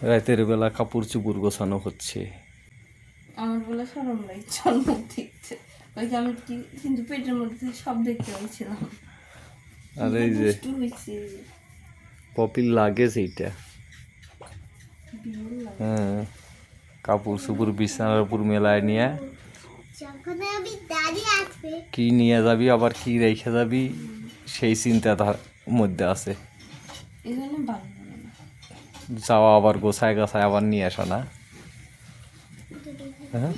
রাতের বেলা কাপড় চুপড় গোছানো হচ্ছে। আমার বলে সরম লাগছে অনেক দেখতে, ওই যে আমি কিন্তু পেটের মধ্যে সব দেখতে পাচ্ছিলাম। আর এই যে দুষ্টু হয়েছে, পপির লাগেজ এইটা। বিরল লাগে। হ্যাঁ, কাপড় চুপড় বিছানার উপর মেলায় নিয়ে কি নিয়ে যাবি আবার কি রেখে যাবি সেই চিন্তা তার মধ্যে আছে। এই জন্য ভালো লাগে না। যাওয়া আবার গোছায় গাছায় আবার নিয়ে আসা না। হ্যাঁ,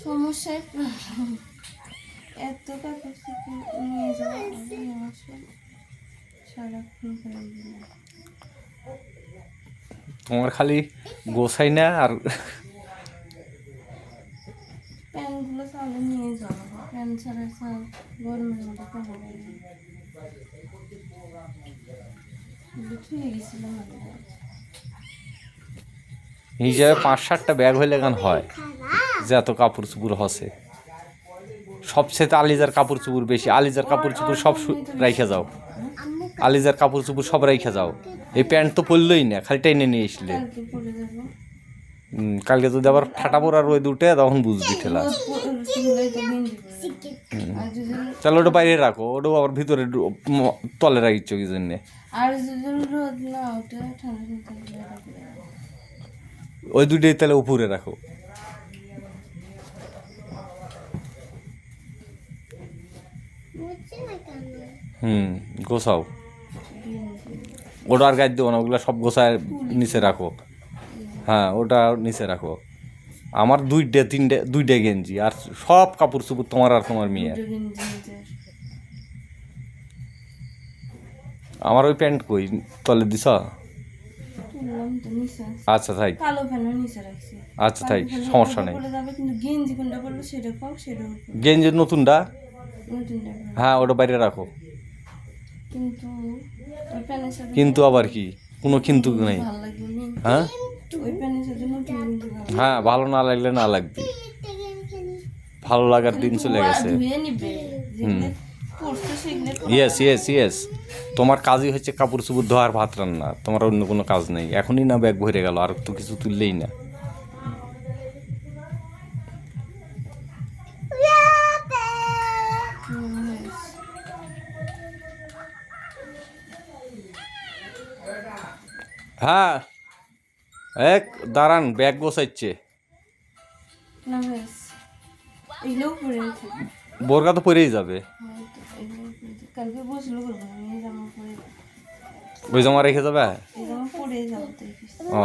সমস্যা এত কাপড় চোপড় নিয়ে যাওয়া সারাক্ষণ করে দিলাম। তোমার খালি গোছাই না আর প্যান্টগুলো তাহলে নিয়ে যাওয়া, প্যান্ট ছাড়া সব গরমের মধ্যে কাপড় ছুঁয়ে গেছিলাম। হিসাবে 5-7টা ব্যাগ হইলে গান হয় যে এত কাপড় চুপড় হসে। সবচেয়ে আলিজার কাপড় চুপড় বেশি, আলিজার কাপড় চুপড় সব রাইখে যাও, আলিজার কাপড় চুপড় সব রাইখে যাও। এই প্যান্ট তো পরলই না, খালি টেনে নিয়ে আসলে। কালকে পরে যাবো। কালকে যদি আবার ফাটা পড়া রোদ উঠে তখন বুঝবি ঠেলা। তাহলে ওটা বাইরে রাখো, ওটাও আবার ভিতরে তলে রাখিচ্ছ কি জন্যে। আর যদি রোদ না ওঠে ঠান্ডা ঠান্ডা ওই দুটোই তাহলে উপরে রাখো। গোছাও। ওটা আর গাছ দেবো না, ওগুলো সব গোছায় নিচে রাখো। হ্যাঁ, ওটা নিচে রাখো। আমার দুইটা গেঞ্জি আর সব কাপড় চুপড় তোমার আর তোমার মেয়ের। আমার ওই প্যান্ট কই তলে দিছ? আচ্ছা থাক, কালো প্যান্ট নিচে রাখছি। আচ্ছা থাক, সমস্যা নেই। কিন্তু গেঞ্জি কোনটা পরবো সেটা পাও, সেটা গেঞ্জির নতুনটা? নতুনটা। হ্যাঁ, ওটা বাইরে রাখো। কিন্তু ওই প্যান্টের সাথে কিন্তু আবার কি, কোনো কিন্তু নেই। ভালো লাগবে না। হ্যাঁ ওই প্যান্টের সাথে নতুন গেঞ্জি ভালো। হ্যাঁ, ভালো না লাগলে না লাগবে, ভালো লাগার দিন চলে গেছে। ধুয়ে নিবে যেগুলো পরছো সেগুলো ইয়েস ইয়েস ইয়েস, তোমার কাজই হচ্ছে কাপড় চুপড় ধোয়ার, ভাত রান্না, তোমার অন্য কোনো কাজ নেই। এখনই না ব্যাগ ভরে গেল, আর তো কিছু তুললেই না। হ্যাঁ, এক দাঁড়ান, ব্যাগ গোছাচ্ছে। না ব্যাস এগুলোও পরে আছে। বোরকা তো পরেই যাবে। কালকে বসলো করবো আমি জামা পরে, ওই জামা রেখে যাবে। এই জামা পরে যাবো তো। ও